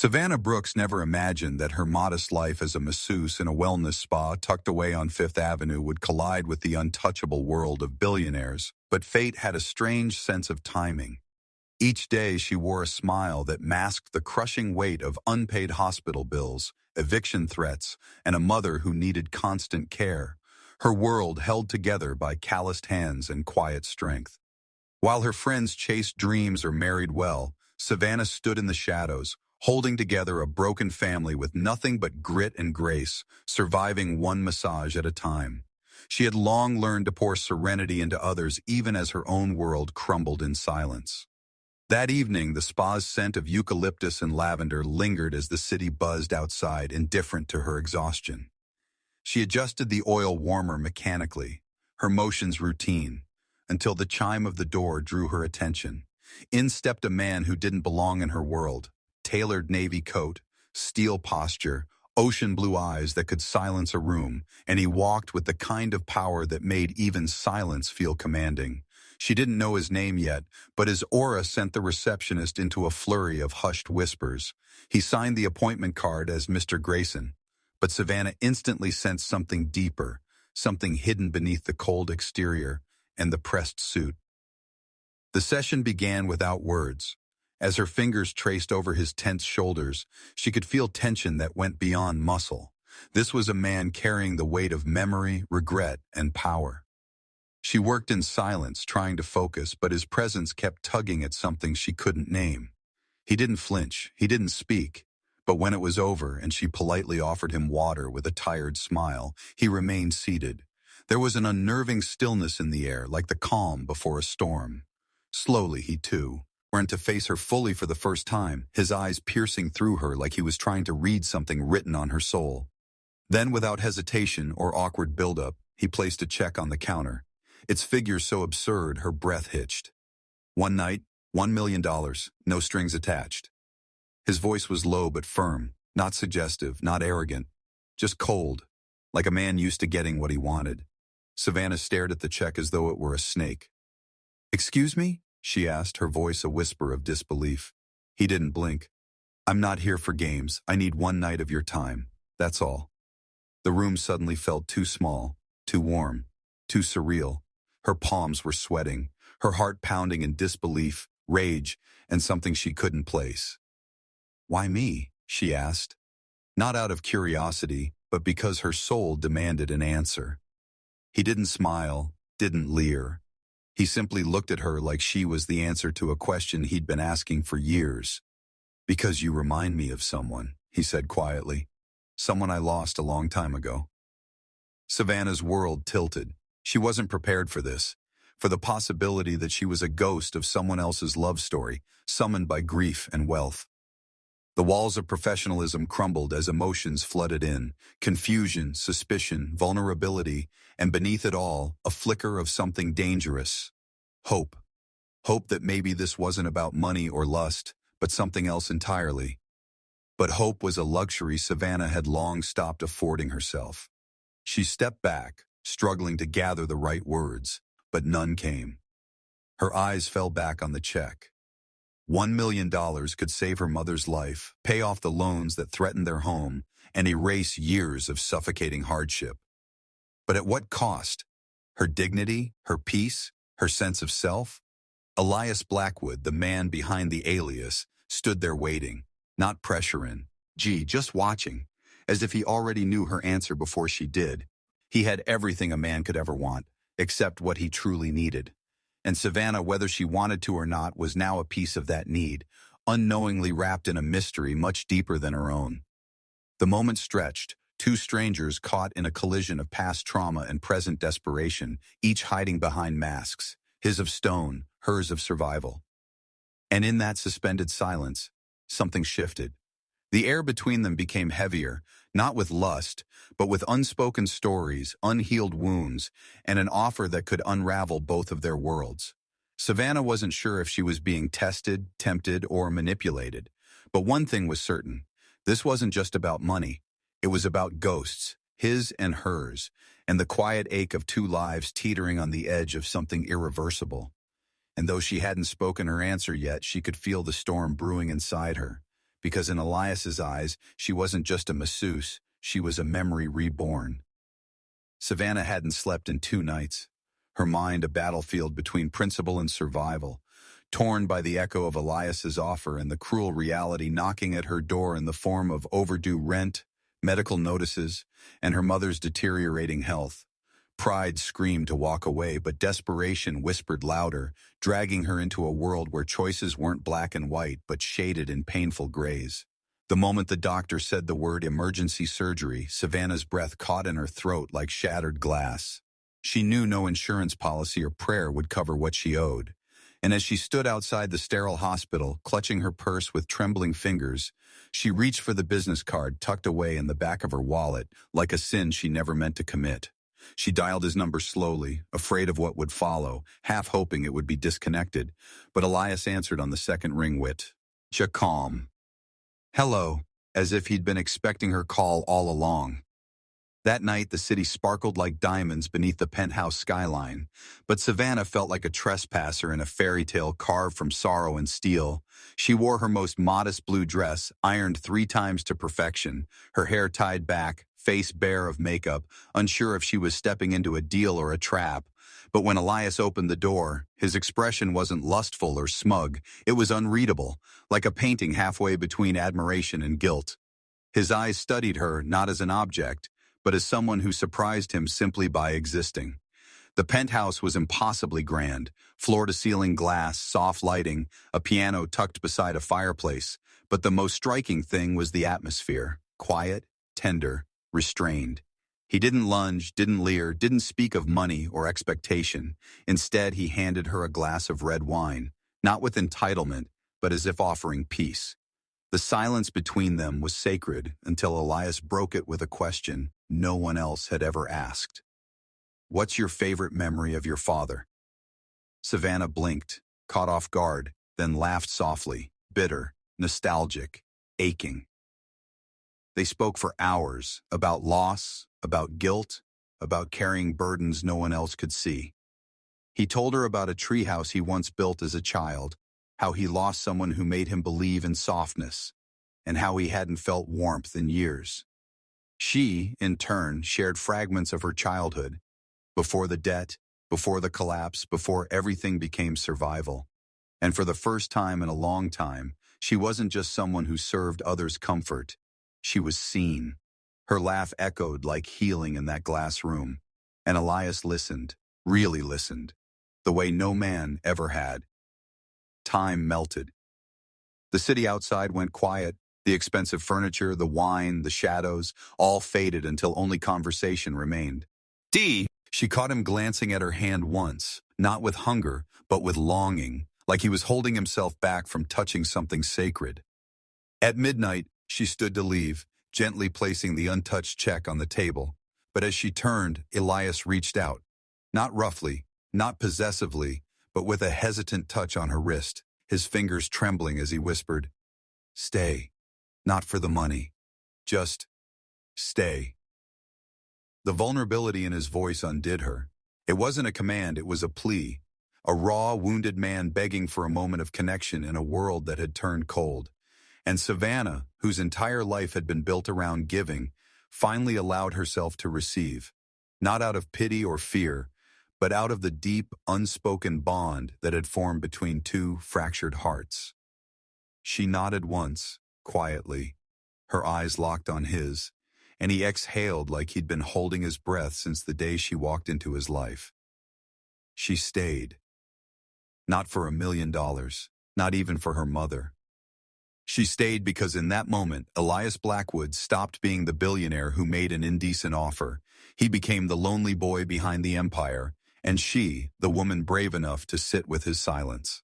Savannah Brooks never imagined that her modest life as a masseuse in a wellness spa tucked away on Fifth Avenue would collide with the untouchable world of billionaires. But fate had a strange sense of timing. Each day she wore a smile that masked the crushing weight of unpaid hospital bills, eviction threats, and a mother who needed constant care, her world held together by calloused hands and quiet strength. While her friends chased dreams or married well, Savannah stood in the shadows, holding together a broken family with nothing but grit and grace, surviving one massage at a time. She had long learned to pour serenity into others even as her own world crumbled in silence. That evening, the spa's scent of eucalyptus and lavender lingered as the city buzzed outside, indifferent to her exhaustion. She adjusted the oil warmer mechanically, her motions routine, until the chime of the door drew her attention. In stepped a man who didn't belong in her world. Tailored navy coat, steel posture, ocean blue eyes that could silence a room, and he walked with the kind of power that made even silence feel commanding. She didn't know his name yet, but his aura sent the receptionist into a flurry of hushed whispers. He signed the appointment card as Mr. Grayson, but Savannah instantly sensed something deeper, something hidden beneath the cold exterior and the pressed suit. The session began without words. As her fingers traced over his tense shoulders, she could feel tension that went beyond muscle. This was a man carrying the weight of memory, regret, and power. She worked in silence, trying to focus, but his presence kept tugging at something she couldn't name. He didn't flinch, he didn't speak, but when it was over and she politely offered him water with a tired smile, he remained seated. There was an unnerving stillness in the air, like the calm before a storm. Slowly, he too turned to face her fully for the first time, his eyes piercing through her like he was trying to read something written on her soul. Then, without hesitation or awkward buildup, he placed a check on the counter. Its figure so absurd her breath hitched. One night, $1 million, no strings attached. His voice was low but firm, not suggestive, not arrogant, just cold, like a man used to getting what he wanted. Savannah stared at the check as though it were a snake. "Excuse me?" she asked, her voice a whisper of disbelief. He didn't blink. "I'm not here for games. I need one night of your time. That's all." The room suddenly felt too small, too warm, too surreal. Her palms were sweating, her heart pounding in disbelief, rage, and something she couldn't place. "Why me?" she asked. Not out of curiosity, but because her soul demanded an answer. He didn't smile, didn't leer. He simply looked at her like she was the answer to a question he'd been asking for years. "Because you remind me of someone," he said quietly. "Someone I lost a long time ago." Savannah's world tilted. She wasn't prepared for this, for the possibility that she was a ghost of someone else's love story, summoned by grief and wealth. The walls of professionalism crumbled as emotions flooded in, confusion, suspicion, vulnerability, and beneath it all, a flicker of something dangerous. Hope. Hope that maybe this wasn't about money or lust, but something else entirely. But hope was a luxury Savannah had long stopped affording herself. She stepped back, struggling to gather the right words, but none came. Her eyes fell back on the check. $1 million could save her mother's life, pay off the loans that threatened their home, and erase years of suffocating hardship. But at what cost? Her dignity, her peace, her sense of self? Elias Blackwood, the man behind the alias, stood there waiting, not pressuring, just watching, as if he already knew her answer before she did. He had everything a man could ever want, except what he truly needed. And Savannah, whether she wanted to or not, was now a piece of that need, unknowingly wrapped in a mystery much deeper than her own. The moment stretched, two strangers caught in a collision of past trauma and present desperation, each hiding behind masks, his of stone, hers of survival. And in that suspended silence, something shifted. The air between them became heavier, not with lust, but with unspoken stories, unhealed wounds, and an offer that could unravel both of their worlds. Savannah wasn't sure if she was being tested, tempted, or manipulated. But one thing was certain. This wasn't just about money. It was about ghosts, his and hers, and the quiet ache of two lives teetering on the edge of something irreversible. And though she hadn't spoken her answer yet, she could feel the storm brewing inside her. because in Elias's eyes, she wasn't just a masseuse, she was a memory reborn. Savannah hadn't slept in 2 nights, her mind a battlefield between principle and survival, torn by the echo of Elias's offer and the cruel reality knocking at her door in the form of overdue rent, medical notices, and her mother's deteriorating health. Pride screamed to walk away, but desperation whispered louder, dragging her into a world where choices weren't black and white, but shaded in painful grays. The moment the doctor said the word emergency surgery, Savannah's breath caught in her throat like shattered glass. She knew no insurance policy or prayer would cover what she owed. And as she stood outside the sterile hospital, clutching her purse with trembling fingers, she reached for the business card tucked away in the back of her wallet, like a sin she never meant to commit. She dialed his number slowly, afraid of what would follow, half hoping it would be disconnected. But Elias answered on the second ring with, calm. Hello, as if he'd been expecting her call all along. That night, the city sparkled like diamonds beneath the penthouse skyline, but Savannah felt like a trespasser in a fairy tale carved from sorrow and steel. She wore her most modest blue dress, ironed 3 times to perfection, her hair tied back, face bare of makeup, unsure if she was stepping into a deal or a trap. But when Elias opened the door, his expression wasn't lustful or smug. It was unreadable, like a painting halfway between admiration and guilt. His eyes studied her not as an object, but as someone who surprised him simply by existing. The penthouse was impossibly grand, floor-to-ceiling glass, soft lighting, a piano tucked beside a fireplace. But the most striking thing was the atmosphere, quiet, tender, restrained. He didn't lunge, didn't leer, didn't speak of money or expectation. Instead, he handed her a glass of red wine, not with entitlement, but as if offering peace. The silence between them was sacred until Elias broke it with a question no one else had ever asked. What's your favorite memory of your father? Savannah blinked, caught off guard, then laughed softly, bitter, nostalgic, aching. They spoke for hours about loss, about guilt, about carrying burdens no one else could see. He told her about a treehouse he once built as a child, how he lost someone who made him believe in softness, and how he hadn't felt warmth in years. She, in turn, shared fragments of her childhood, before the debt, before the collapse, before everything became survival. And for the first time in a long time, she wasn't just someone who served others comfort. She was seen. Her laugh echoed like healing in that glass room. And Elias listened, really listened, the way no man ever had. Time melted. The city outside went quiet. The expensive furniture, the wine, the shadows, all faded until only conversation remained. She caught him glancing at her hand once, not with hunger, but with longing, like he was holding himself back from touching something sacred. At midnight, she stood to leave, gently placing the untouched check on the table. But as she turned, Elias reached out. Not roughly, not possessively, but with a hesitant touch on her wrist, his fingers trembling as he whispered, "Stay. Not for the money. Just stay." The vulnerability in his voice undid her. It wasn't a command, it was a plea. A raw, wounded man begging for a moment of connection in a world that had turned cold. And Savannah, whose entire life had been built around giving, finally allowed herself to receive. Not out of pity or fear, but out of the deep, unspoken bond that had formed between 2 fractured hearts. She nodded once, quietly, her eyes locked on his, and he exhaled like he'd been holding his breath since the day she walked into his life. She stayed. Not for $1 million, not even for her mother. She stayed because in that moment, Elias Blackwood stopped being the billionaire who made an indecent offer. He became the lonely boy behind the empire, and she, the woman brave enough to sit with his silence.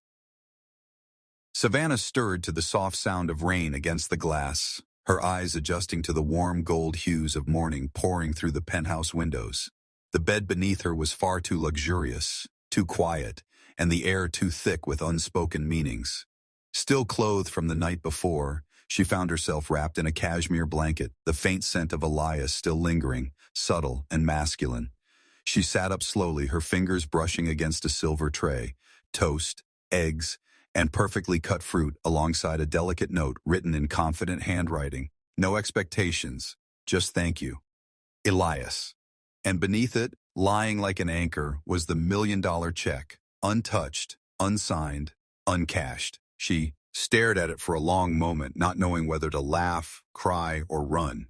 Savannah stirred to the soft sound of rain against the glass, her eyes adjusting to the warm gold hues of morning pouring through the penthouse windows. The bed beneath her was far too luxurious, too quiet, and the air too thick with unspoken meanings. Still clothed from the night before, she found herself wrapped in a cashmere blanket, the faint scent of Elias still lingering, subtle and masculine. She sat up slowly, her fingers brushing against a silver tray, toast, eggs, and perfectly cut fruit alongside a delicate note written in confident handwriting. No expectations, just thank you. Elias. And beneath it, lying like an anchor, was the $1 million check, untouched, unsigned, uncashed. She stared at it for a long moment, not knowing whether to laugh, cry, or run.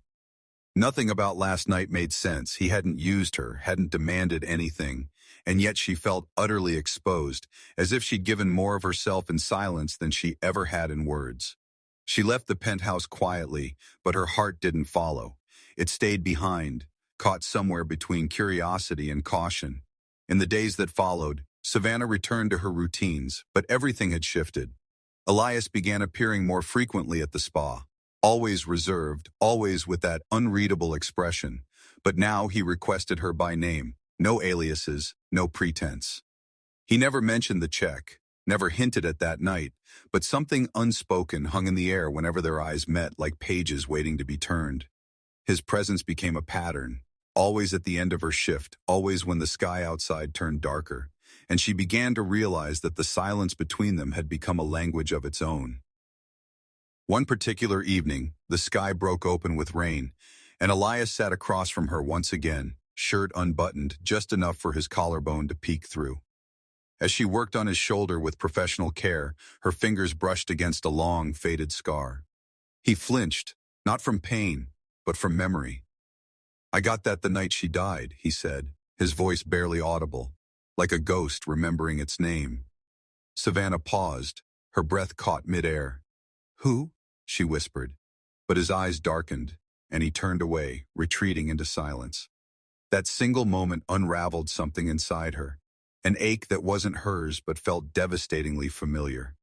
Nothing about last night made sense. He hadn't used her, hadn't demanded anything, and yet she felt utterly exposed, as if she'd given more of herself in silence than she ever had in words. She left the penthouse quietly, but her heart didn't follow. It stayed behind, caught somewhere between curiosity and caution. In the days that followed, Savannah returned to her routines, but everything had shifted. Elias began appearing more frequently at the spa. Always reserved, always with that unreadable expression. But now he requested her by name. No aliases, no pretense. He never mentioned the check, never hinted at that night, but something unspoken hung in the air whenever their eyes met, like pages waiting to be turned. His presence became a pattern, always at the end of her shift, always when the sky outside turned darker, and she began to realize that the silence between them had become a language of its own. One particular evening, the sky broke open with rain, and Elias sat across from her once again, shirt unbuttoned, just enough for his collarbone to peek through. As she worked on his shoulder with professional care, her fingers brushed against a long, faded scar. He flinched, not from pain, but from memory. "I got that the night she died," he said, his voice barely audible, like a ghost remembering its name. Savannah paused, her breath caught midair. "Who?" she whispered, but his eyes darkened, and he turned away, retreating into silence. That single moment unraveled something inside her, an ache that wasn't hers but felt devastatingly familiar.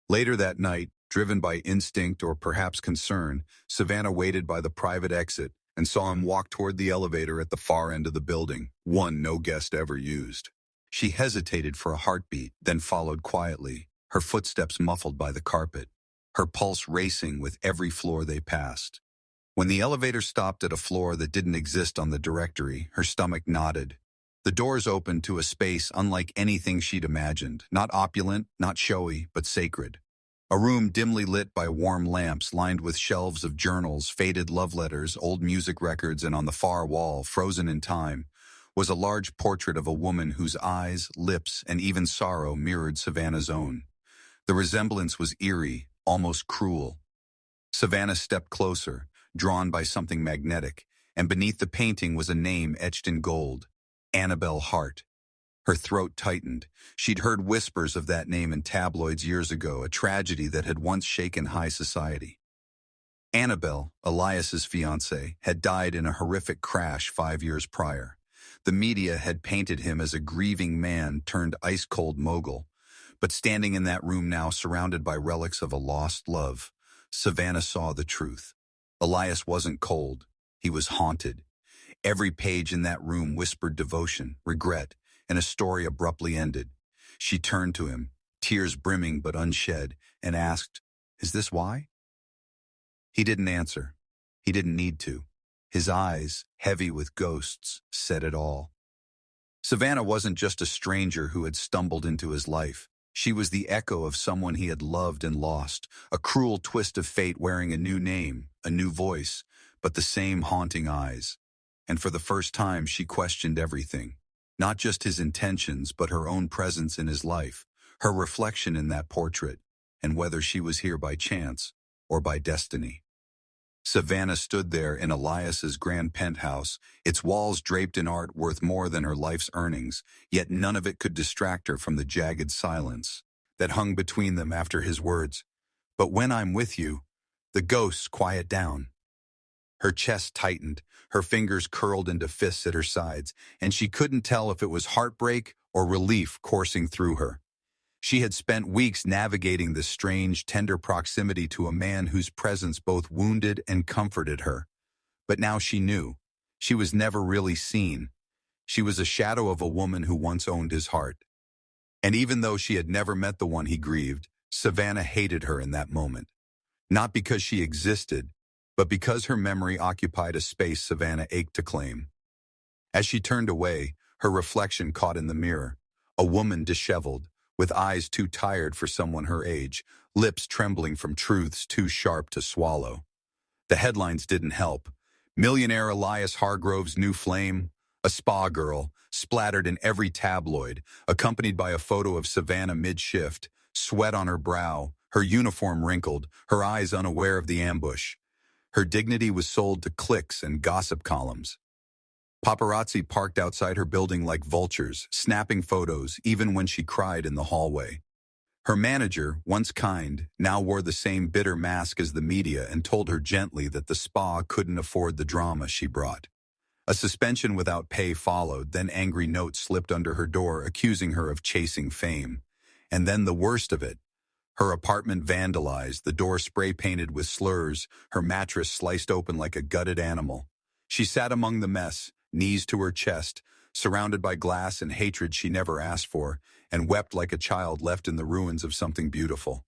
Later that night, driven by instinct or perhaps concern, Savannah waited by the private exit and saw him walk toward the elevator at the far end of the building, one no guest ever used. She hesitated for a heartbeat, then followed quietly, her footsteps muffled by the carpet, her pulse racing with every floor they passed. When the elevator stopped at a floor that didn't exist on the directory, her stomach knotted. The doors opened to a space unlike anything she'd imagined, not opulent, not showy, but sacred. A room dimly lit by warm lamps lined with shelves of journals, faded love letters, old music records, and on the far wall, frozen in time, was a large portrait of a woman whose eyes, lips, and even sorrow mirrored Savannah's own. The resemblance was eerie, almost cruel. Savannah stepped closer, drawn by something magnetic, and beneath the painting was a name etched in gold, Annabelle Hart. Her throat tightened. She'd heard whispers of that name in tabloids years ago, a tragedy that had once shaken high society. Annabelle, Elias's fiancée, had died in a horrific crash 5 years prior. The media had painted him as a grieving man turned ice-cold mogul. But standing in that room now, surrounded by relics of a lost love, Savannah saw the truth. Elias wasn't cold. He was haunted. Every page in that room whispered devotion, regret, and a story abruptly ended. She turned to him, tears brimming but unshed, and asked, "Is this why?" He didn't answer. He didn't need to. His eyes, heavy with ghosts, said it all. Savannah wasn't just a stranger who had stumbled into his life. She was the echo of someone he had loved and lost, a cruel twist of fate wearing a new name, a new voice, but the same haunting eyes. And for the first time, she questioned everything. Not just his intentions, but her own presence in his life, her reflection in that portrait, and whether she was here by chance or by destiny. Savannah stood there in Elias's grand penthouse, its walls draped in art worth more than her life's earnings, yet none of it could distract her from the jagged silence that hung between them after his words. "But when I'm with you, the ghosts quiet down." Her chest tightened, her fingers curled into fists at her sides, and she couldn't tell if it was heartbreak or relief coursing through her. She had spent weeks navigating this strange, tender proximity to a man whose presence both wounded and comforted her. But now she knew. She was never really seen. She was a shadow of a woman who once owned his heart. And even though she had never met the one he grieved, Savannah hated her in that moment. Not because she existed, but because her memory occupied a space Savannah ached to claim. As she turned away, her reflection caught in the mirror, a woman disheveled, with eyes too tired for someone her age, lips trembling from truths too sharp to swallow. The headlines didn't help. Millionaire Elias Hargrove's new flame, a spa girl, splattered in every tabloid, accompanied by a photo of Savannah mid-shift, sweat on her brow, her uniform wrinkled, her eyes unaware of the ambush. Her dignity was sold to clicks and gossip columns. Paparazzi parked outside her building like vultures, snapping photos even when she cried in the hallway. Her manager, once kind, now wore the same bitter mask as the media and told her gently that the spa couldn't afford the drama she brought. A suspension without pay followed, then angry notes slipped under her door accusing her of chasing fame. And then the worst of it. Her apartment vandalized, the door spray-painted with slurs, her mattress sliced open like a gutted animal. She sat among the mess, knees to her chest, surrounded by glass and hatred she never asked for, and wept like a child left in the ruins of something beautiful.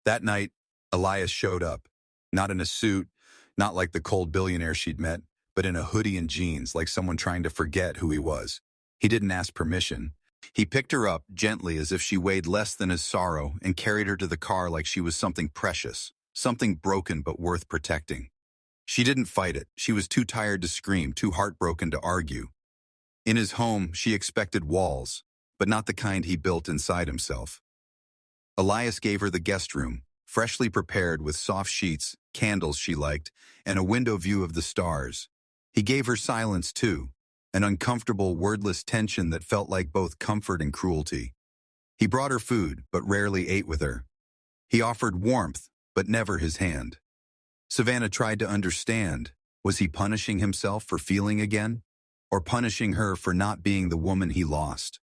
That night, Elias showed up, not in a suit, not like the cold billionaire she'd met, but in a hoodie and jeans, like someone trying to forget who he was. He didn't ask permission. He picked her up gently as if she weighed less than his sorrow and carried her to the car like she was something precious, something broken but worth protecting. She didn't fight it. She was too tired to scream, too heartbroken to argue. In his home, she expected walls, but not the kind he built inside himself. Elias gave her the guest room, freshly prepared with soft sheets, candles she liked, and a window view of the stars. He gave her silence too, an uncomfortable, wordless tension that felt like both comfort and cruelty. He brought her food, but rarely ate with her. He offered warmth, but never his hand. Savannah tried to understand. Was he punishing himself for feeling again? Or punishing her for not being the woman he lost?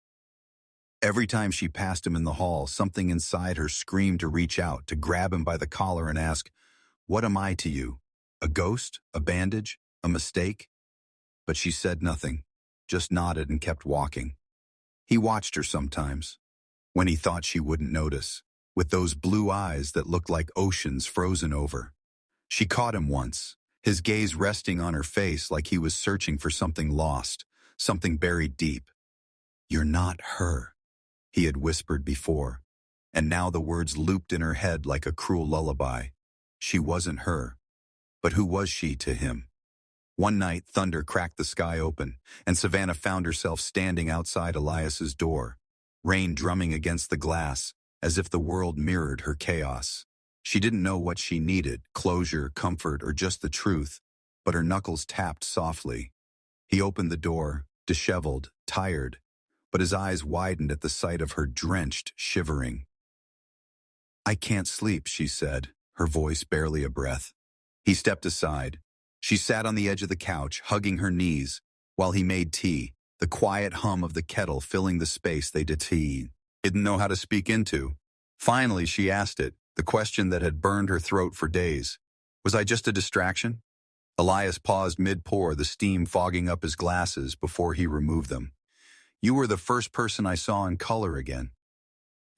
Every time she passed him in the hall, something inside her screamed to reach out, to grab him by the collar and ask, "What am I to you? A ghost? A bandage? A mistake?" But she said nothing, just nodded and kept walking. He watched her sometimes, when he thought she wouldn't notice, with those blue eyes that looked like oceans frozen over. She caught him once, his gaze resting on her face like he was searching for something lost, something buried deep. "You're not her," he had whispered before, and now the words looped in her head like a cruel lullaby. She wasn't her, but who was she to him? One night, thunder cracked the sky open, and Savannah found herself standing outside Elias's door, rain drumming against the glass, as if the world mirrored her chaos. She didn't know what she needed, closure, comfort, or just the truth, but her knuckles tapped softly. He opened the door, disheveled, tired, but his eyes widened at the sight of her drenched, shivering. "I can't sleep," she said, her voice barely a breath. He stepped aside. She sat on the edge of the couch, hugging her knees, while he made tea, the quiet hum of the kettle filling the space they didn't know how to speak into. Finally, she asked it, the question that had burned her throat for days. "Was I just a distraction?" Elias paused mid-pour, the steam fogging up his glasses before he removed them. "You were the first person I saw in color again."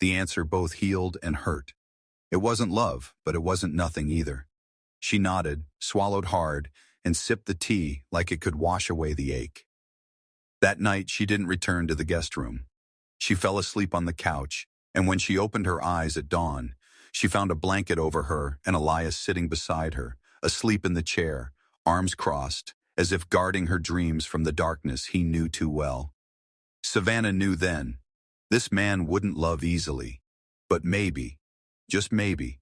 The answer both healed and hurt. It wasn't love, but it wasn't nothing either. She nodded, swallowed hard, and sipped the tea like it could wash away the ache. That night, she didn't return to the guest room. She fell asleep on the couch, and when she opened her eyes at dawn, she found a blanket over her and Elias sitting beside her, asleep in the chair, arms crossed, as if guarding her dreams from the darkness he knew too well. Savannah knew then, this man wouldn't love easily, but maybe, just maybe,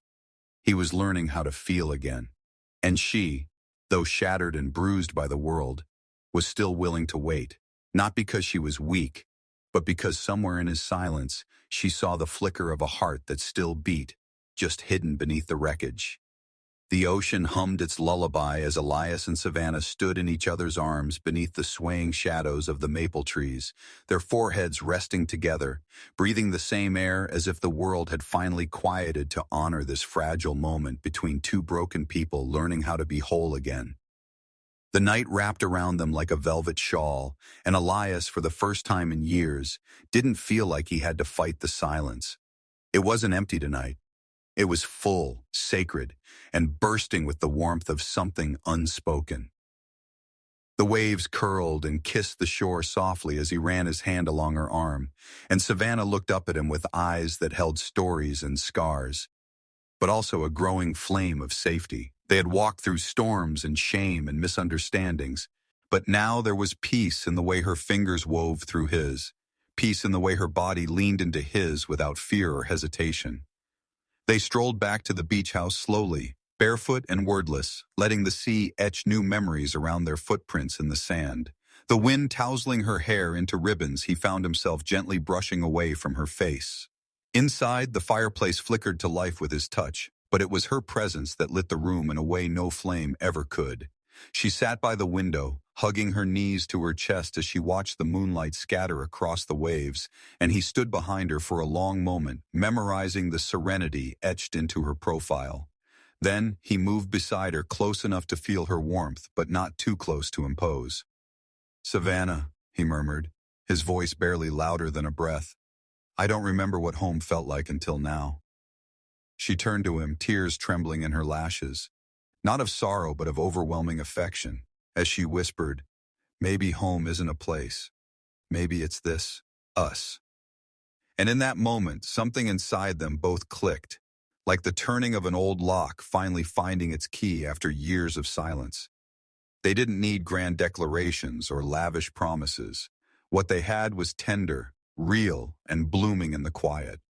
he was learning how to feel again. And she, though shattered and bruised by the world, was still willing to wait, not because she was weak, but because somewhere in his silence, she saw the flicker of a heart that still beat, just hidden beneath the wreckage. The ocean hummed its lullaby as Elias and Savannah stood in each other's arms beneath the swaying shadows of the maple trees, their foreheads resting together, breathing the same air as if the world had finally quieted to honor this fragile moment between two broken people learning how to be whole again. The night wrapped around them like a velvet shawl, and Elias, for the first time in years, didn't feel like he had to fight the silence. It wasn't empty tonight. It was full, sacred, and bursting with the warmth of something unspoken. The waves curled and kissed the shore softly as he ran his hand along her arm, and Savannah looked up at him with eyes that held stories and scars, but also a growing flame of safety. They had walked through storms and shame and misunderstandings, but now there was peace in the way her fingers wove through his, peace in the way her body leaned into his without fear or hesitation. They strolled back to the beach house slowly, barefoot and wordless, letting the sea etch new memories around their footprints in the sand. The wind tousling her hair into ribbons, he found himself gently brushing away from her face. Inside, the fireplace flickered to life with his touch, but it was her presence that lit the room in a way no flame ever could. She sat by the window, hugging her knees to her chest as she watched the moonlight scatter across the waves, and he stood behind her for a long moment, memorizing the serenity etched into her profile. Then he moved beside her close enough to feel her warmth, but not too close to impose. "Savannah," he murmured, his voice barely louder than a breath. "I don't remember what home felt like until now." She turned to him, tears trembling in her lashes, not of sorrow but of overwhelming affection, as she whispered, "Maybe home isn't a place. Maybe it's this, us." And in that moment, something inside them both clicked, like the turning of an old lock finally finding its key after years of silence. They didn't need grand declarations or lavish promises. What they had was tender, real, and blooming in the quiet.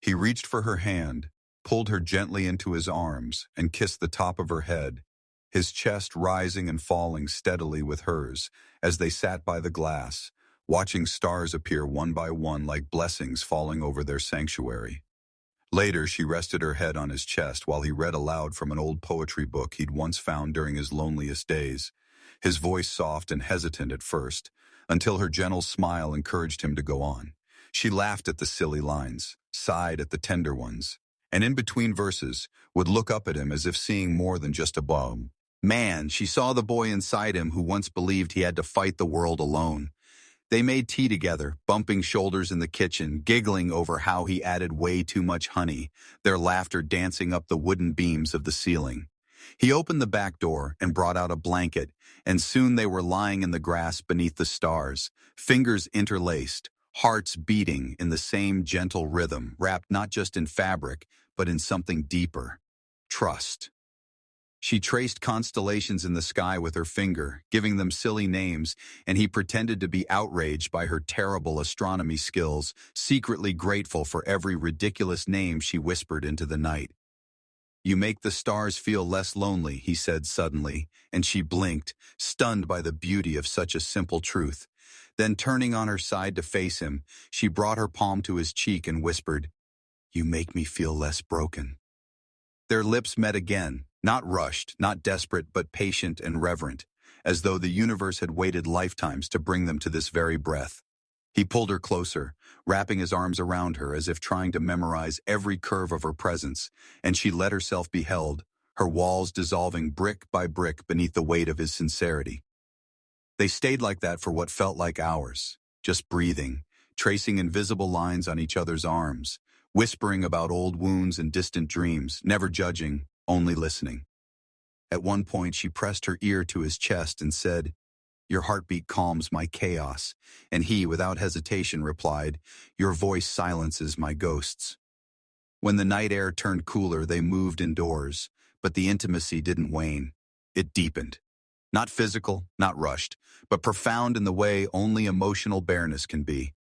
He reached for her hand, pulled her gently into his arms, and kissed the top of her head, his chest rising and falling steadily with hers as they sat by the glass, watching stars appear one by one like blessings falling over their sanctuary. Later, she rested her head on his chest while he read aloud from an old poetry book he'd once found during his loneliest days, his voice soft and hesitant at first, until her gentle smile encouraged him to go on. She laughed at the silly lines, sighed at the tender ones, and in between verses would look up at him as if seeing more than just a poem. Man, she saw the boy inside him who once believed he had to fight the world alone. They made tea together, bumping shoulders in the kitchen, giggling over how he added way too much honey, their laughter dancing up the wooden beams of the ceiling. He opened the back door and brought out a blanket, and soon they were lying in the grass beneath the stars, fingers interlaced, hearts beating in the same gentle rhythm, wrapped not just in fabric, but in something deeper: trust. She traced constellations in the sky with her finger, giving them silly names, and he pretended to be outraged by her terrible astronomy skills, secretly grateful for every ridiculous name she whispered into the night. "You make the stars feel less lonely," he said suddenly, and she blinked, stunned by the beauty of such a simple truth. Then, turning on her side to face him, she brought her palm to his cheek and whispered, "You make me feel less broken." Their lips met again, not rushed, not desperate, but patient and reverent, as though the universe had waited lifetimes to bring them to this very breath. He pulled her closer, wrapping his arms around her as if trying to memorize every curve of her presence, and she let herself be held, her walls dissolving brick by brick beneath the weight of his sincerity. They stayed like that for what felt like hours, just breathing, tracing invisible lines on each other's arms, whispering about old wounds and distant dreams, never judging, only listening. At one point, she pressed her ear to his chest and said, "Your heartbeat calms my chaos," and he, without hesitation, replied, "Your voice silences my ghosts." When the night air turned cooler, they moved indoors, but the intimacy didn't wane. It deepened. Not physical, not rushed, but profound in the way only emotional bareness can be.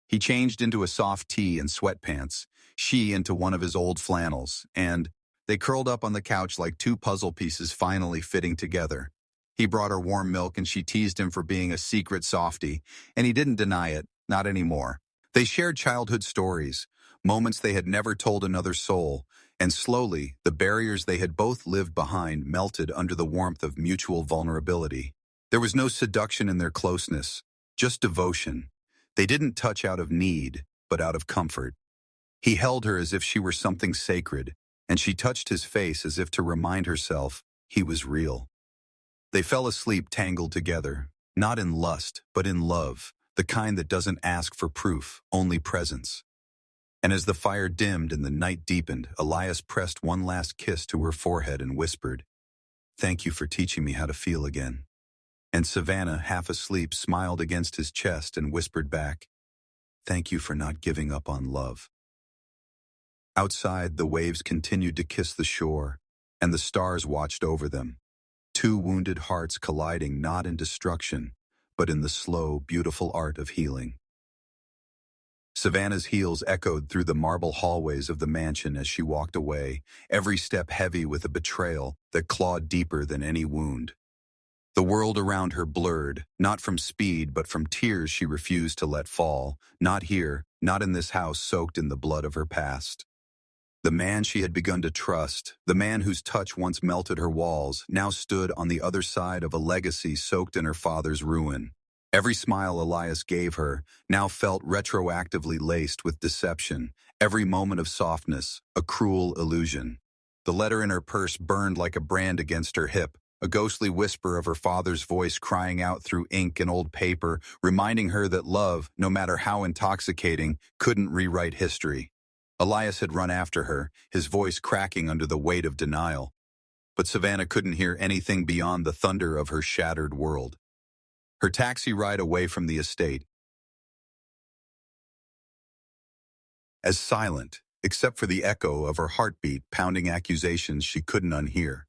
He changed into a soft tee and sweatpants, she into one of his old flannels, and they curled up on the couch like two puzzle pieces finally fitting together. He brought her warm milk and she teased him for being a secret softie, and he didn't deny it, not anymore. They shared childhood stories, moments they had never told another soul, and slowly, the barriers they had both lived behind melted under the warmth of mutual vulnerability. There was no seduction in their closeness, just devotion. They didn't touch out of need, but out of comfort. He held her as if she were something sacred, and she touched his face as if to remind herself he was real. They fell asleep tangled together, not in lust, but in love, the kind that doesn't ask for proof, only presence. And as the fire dimmed and the night deepened, Elias pressed one last kiss to her forehead and whispered, "Thank you for teaching me how to feel again." And Savannah, half asleep, smiled against his chest and whispered back, "Thank you for not giving up on love." Outside, the waves continued to kiss the shore, and the stars watched over them. Two wounded hearts colliding not in destruction, but in the slow, beautiful art of healing. Savannah's heels echoed through the marble hallways of the mansion as she walked away, every step heavy with a betrayal that clawed deeper than any wound. The world around her blurred, not from speed but from tears she refused to let fall, not here, not in this house soaked in the blood of her past. The man she had begun to trust, the man whose touch once melted her walls, now stood on the other side of a legacy soaked in her father's ruin. Every smile Elias gave her now felt retroactively laced with deception, every moment of softness, a cruel illusion. The letter in her purse burned like a brand against her hip, a ghostly whisper of her father's voice crying out through ink and old paper, reminding her that love, no matter how intoxicating, couldn't rewrite history. Elias had run after her, his voice cracking under the weight of denial. But Savannah couldn't hear anything beyond the thunder of her shattered world. Her taxi ride away from the estate, as silent, except for the echo of her heartbeat pounding accusations she couldn't unhear.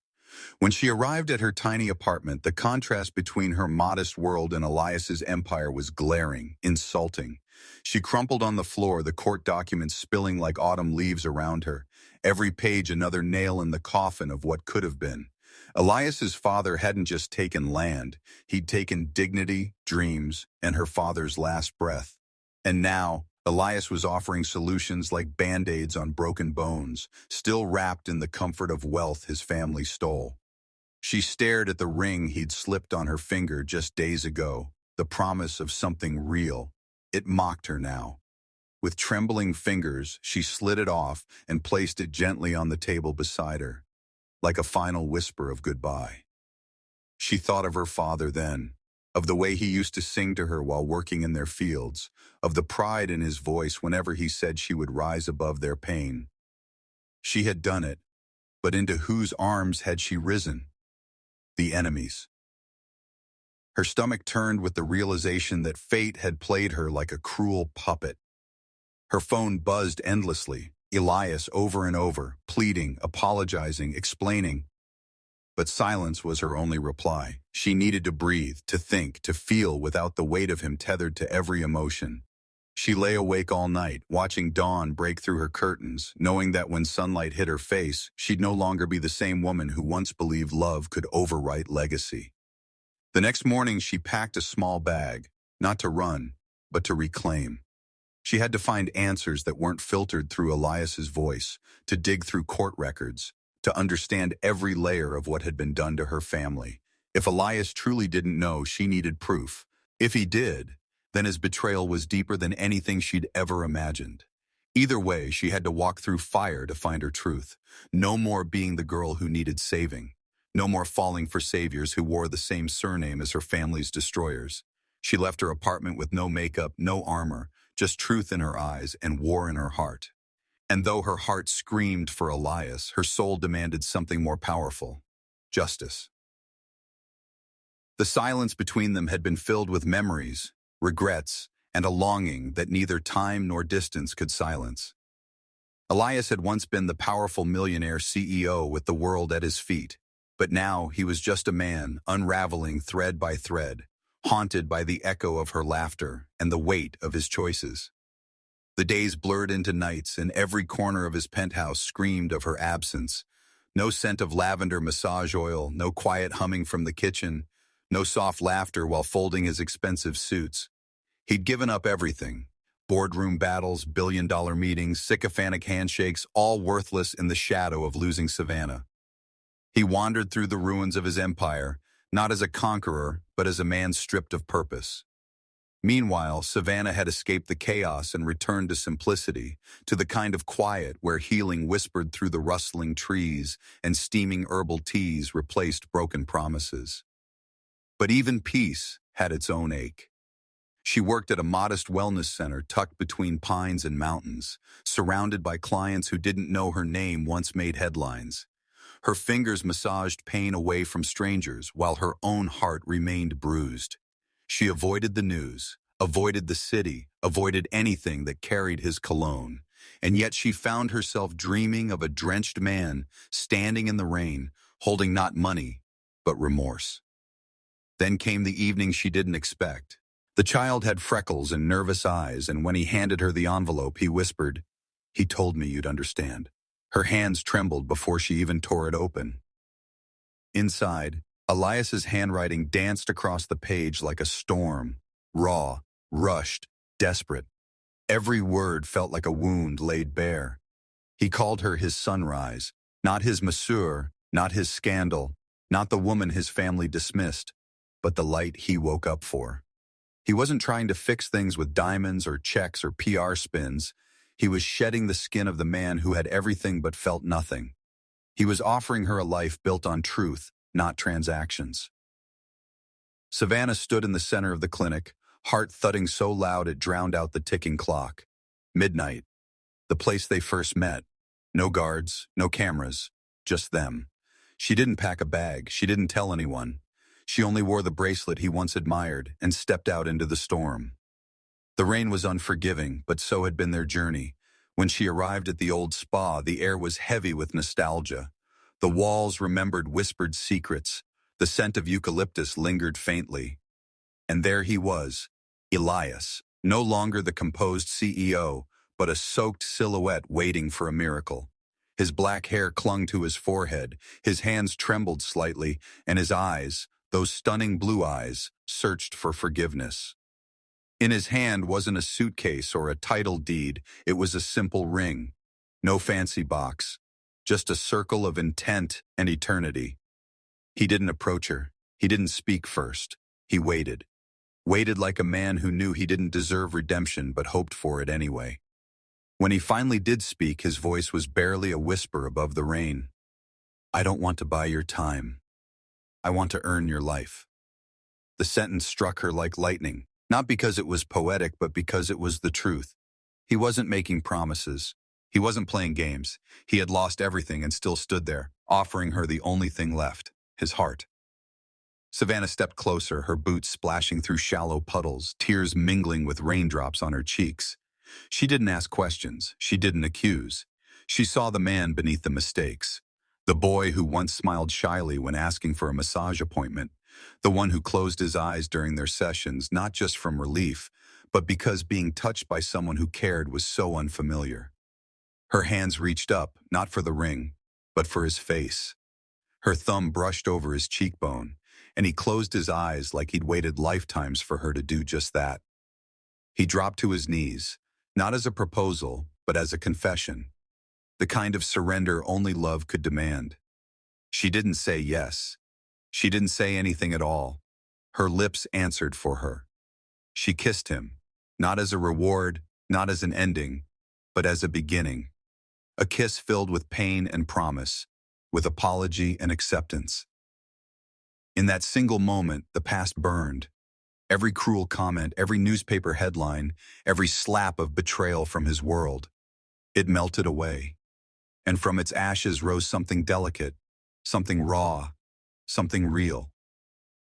When she arrived at her tiny apartment, the contrast between her modest world and Elias's empire was glaring, insulting. She crumpled on the floor, the court documents spilling like autumn leaves around her, every page another nail in the coffin of what could have been. Elias's father hadn't just taken land, he'd taken dignity, dreams, and her father's last breath. And now, Elias was offering solutions like band-aids on broken bones, still wrapped in the comfort of wealth his family stole. She stared at the ring he'd slipped on her finger just days ago, the promise of something real. It mocked her now. With trembling fingers, she slid it off and placed it gently on the table beside her, like a final whisper of goodbye. She thought of her father then, of the way he used to sing to her while working in their fields, of the pride in his voice whenever he said she would rise above their pain. She had done it, but into whose arms had she risen? The enemy's. Her stomach turned with the realization that fate had played her like a cruel puppet. Her phone buzzed endlessly, Elias over and over, pleading, apologizing, explaining. But silence was her only reply. She needed to breathe, to think, to feel without the weight of him tethered to every emotion. She lay awake all night, watching dawn break through her curtains, knowing that when sunlight hit her face, she'd no longer be the same woman who once believed love could overwrite legacy. The next morning, she packed a small bag, not to run, but to reclaim. She had to find answers that weren't filtered through Elias's voice, to dig through court records, to understand every layer of what had been done to her family. If Elias truly didn't know, she needed proof. If he did, then his betrayal was deeper than anything she'd ever imagined. Either way, she had to walk through fire to find her truth. No more being the girl who needed saving. No more falling for saviors who wore the same surname as her family's destroyers. She left her apartment with no makeup, no armor, just truth in her eyes and war in her heart. And though her heart screamed for Elias, her soul demanded something more powerful: justice. The silence between them had been filled with memories, regrets, and a longing that neither time nor distance could silence. Elias had once been the powerful millionaire CEO with the world at his feet, but now he was just a man, unraveling thread by thread, haunted by the echo of her laughter and the weight of his choices. The days blurred into nights, and every corner of his penthouse screamed of her absence. No scent of lavender massage oil, no quiet humming from the kitchen, no soft laughter while folding his expensive suits. He'd given up everything. Boardroom battles, billion-dollar meetings, sycophantic handshakes, all worthless in the shadow of losing Savannah. He wandered through the ruins of his empire, not as a conqueror, but as a man stripped of purpose. Meanwhile, Savannah had escaped the chaos and returned to simplicity, to the kind of quiet where healing whispered through the rustling trees and steaming herbal teas replaced broken promises. But even peace had its own ache. She worked at a modest wellness center tucked between pines and mountains, surrounded by clients who didn't know her name once made headlines. Her fingers massaged pain away from strangers while her own heart remained bruised. She avoided the news, avoided the city, avoided anything that carried his cologne. And yet she found herself dreaming of a drenched man standing in the rain, holding not money, but remorse. Then came the evening she didn't expect. The child had freckles and nervous eyes, and when he handed her the envelope, he whispered, "He told me you'd understand." Her hands trembled before she even tore it open. Inside, Elias's handwriting danced across the page like a storm, raw, rushed, desperate. Every word felt like a wound laid bare. He called her his sunrise, not his masseur, not his scandal, not the woman his family dismissed, but the light he woke up for. He wasn't trying to fix things with diamonds or checks or PR spins. He was shedding the skin of the man who had everything but felt nothing. He was offering her a life built on truth, not transactions. Savannah stood in the center of the clinic, heart thudding so loud it drowned out the ticking clock. Midnight, the place they first met. No guards, no cameras, just them. She didn't pack a bag, she didn't tell anyone. She only wore the bracelet he once admired and stepped out into the storm. The rain was unforgiving, but so had been their journey. When she arrived at the old spa, the air was heavy with nostalgia. The walls remembered whispered secrets. The scent of eucalyptus lingered faintly. And there he was, Elias, no longer the composed CEO, but a soaked silhouette waiting for a miracle. His black hair clung to his forehead, his hands trembled slightly, and his eyes, those stunning blue eyes, searched for forgiveness. In his hand wasn't a suitcase or a title deed, it was a simple ring. No fancy box, just a circle of intent and eternity. He didn't approach her. He didn't speak first. He waited. Waited like a man who knew he didn't deserve redemption but hoped for it anyway. When he finally did speak, his voice was barely a whisper above the rain. "I don't want to buy your time. I want to earn your life." The sentence struck her like lightning, not because it was poetic, but because it was the truth. He wasn't making promises. He wasn't playing games. He had lost everything and still stood there, offering her the only thing left, his heart. Savannah stepped closer, her boots splashing through shallow puddles, tears mingling with raindrops on her cheeks. She didn't ask questions. She didn't accuse. She saw the man beneath the mistakes. The boy who once smiled shyly when asking for a massage appointment. The one who closed his eyes during their sessions, not just from relief, but because being touched by someone who cared was so unfamiliar. Her hands reached up, not for the ring, but for his face. Her thumb brushed over his cheekbone, and he closed his eyes like he'd waited lifetimes for her to do just that. He dropped to his knees, not as a proposal, but as a confession. The kind of surrender only love could demand. She didn't say yes. She didn't say anything at all. Her lips answered for her. She kissed him, not as a reward, not as an ending, but as a beginning. A kiss filled with pain and promise, with apology and acceptance. In that single moment, the past burned. Every cruel comment, every newspaper headline, every slap of betrayal from his world. It melted away. And from its ashes rose something delicate, something raw, something real.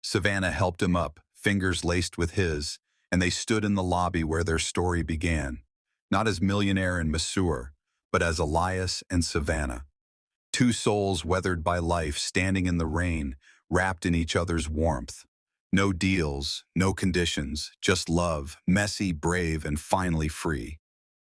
Savannah helped him up, fingers laced with his, and they stood in the lobby where their story began, not as Millionaire and Masseur, but as Elias and Savannah. Two souls weathered by life, standing in the rain, wrapped in each other's warmth. No deals, no conditions, just love, messy, brave, and finally free.